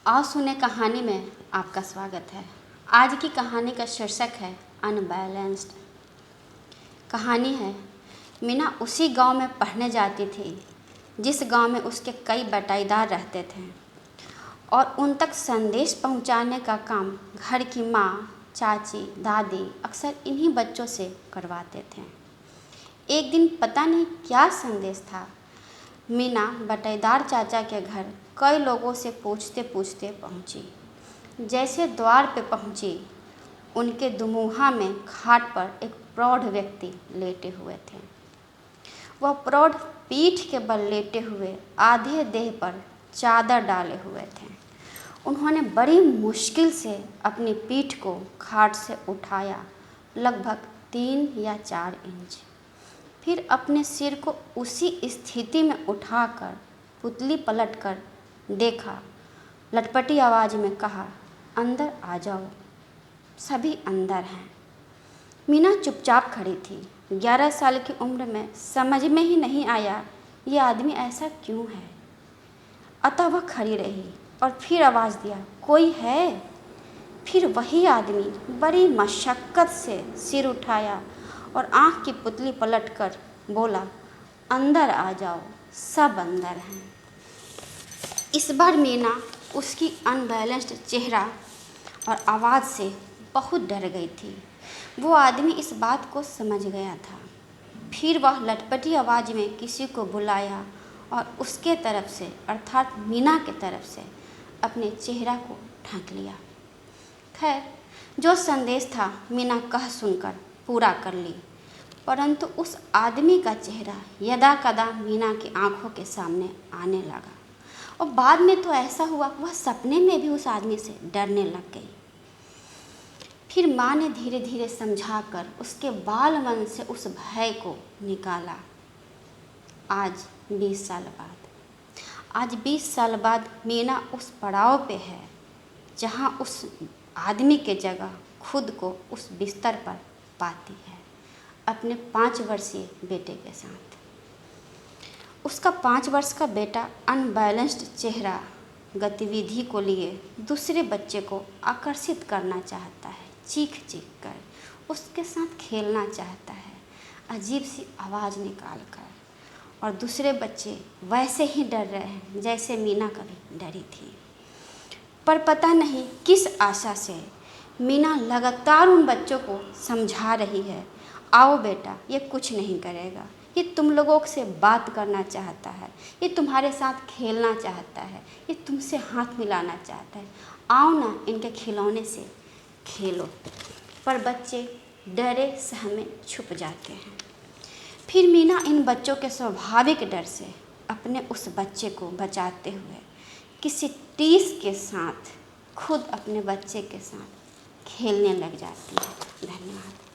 आओ सुने कहानी में आपका स्वागत है। आज की कहानी का शीर्षक है अनबैलेंस्ड। कहानी है, मीना उसी गांव में पढ़ने जाती थी जिस गांव में उसके कई बटाईदार रहते थे और उन तक संदेश पहुंचाने का काम घर की माँ, चाची, दादी अक्सर इन्हीं बच्चों से करवाते थे। एक दिन पता नहीं क्या संदेश था, मीना बटाईदार चाचा के घर कई लोगों से पूछते पूछते पहुंची। जैसे द्वार पे पहुंची, उनके दुमुहा में खाट पर एक प्रौढ़ व्यक्ति लेटे हुए थे। वह प्रौढ़ पीठ के बल लेटे हुए आधे देह पर चादर डाले हुए थे। उन्होंने बड़ी मुश्किल से अपनी पीठ को खाट से उठाया, लगभग 3 या 4 इंच। फिर अपने सिर को उसी स्थिति में उठाकर पुतली पलटकर देखा, लटपटी आवाज़ में कहा, अंदर आ जाओ, सभी अंदर हैं। मीना चुपचाप खड़ी थी। 11 साल की उम्र में समझ में ही नहीं आया ये आदमी ऐसा क्यों है। अतः वह खड़ी रही और फिर आवाज़ दिया, कोई है? फिर वही आदमी बड़ी मशक्क़त से सिर उठाया और आँख की पुतली पलटकर बोला, अंदर आ जाओ, सब अंदर हैं। इस बार मीना उसकी अनबैलेंस्ड चेहरा और आवाज़ से बहुत डर गई थी। वो आदमी इस बात को समझ गया था। फिर वह लटपटी आवाज़ में किसी को बुलाया और उसके तरफ से अर्थात मीना के तरफ से अपने चेहरा को ढक लिया। खैर, जो संदेश था मीना कह सुनकर पूरा कर ली, परंतु उस आदमी का चेहरा यदा कदा मीना की आंखों के सामने आने लगा और बाद में तो ऐसा हुआ वह सपने में भी उस आदमी से डरने लग गई। फिर माँ ने धीरे धीरे समझाकर उसके बाल मन से उस भय को निकाला। आज 20 साल बाद मीना उस पड़ाव पे है जहाँ उस आदमी के जगह खुद को उस बिस्तर पर पाती है, अपने 5 वर्षीय बेटे के साथ। उसका 5 वर्ष का बेटा अनबैलेंस्ड चेहरा गतिविधि को लिए दूसरे बच्चे को आकर्षित करना चाहता है, चीख चीख कर उसके साथ खेलना चाहता है, अजीब सी आवाज़ निकाल कर। और दूसरे बच्चे वैसे ही डर रहे हैं जैसे मीना कभी डरी थी। पर पता नहीं किस आशा से मीना लगातार उन बच्चों को समझा रही है, आओ बेटा, ये कुछ नहीं करेगा, ये तुम लोगों से बात करना चाहता है, ये तुम्हारे साथ खेलना चाहता है, ये तुमसे हाथ मिलाना चाहता है, आओ ना इनके खिलौने से खेलो। पर बच्चे डरे सहमे छुप जाते हैं। फिर मीना इन बच्चों के स्वाभाविक डर से अपने उस बच्चे को बचाते हुए किसी टीस के साथ खुद अपने बच्चे के साथ खेलने लग जाती है। धन्यवाद।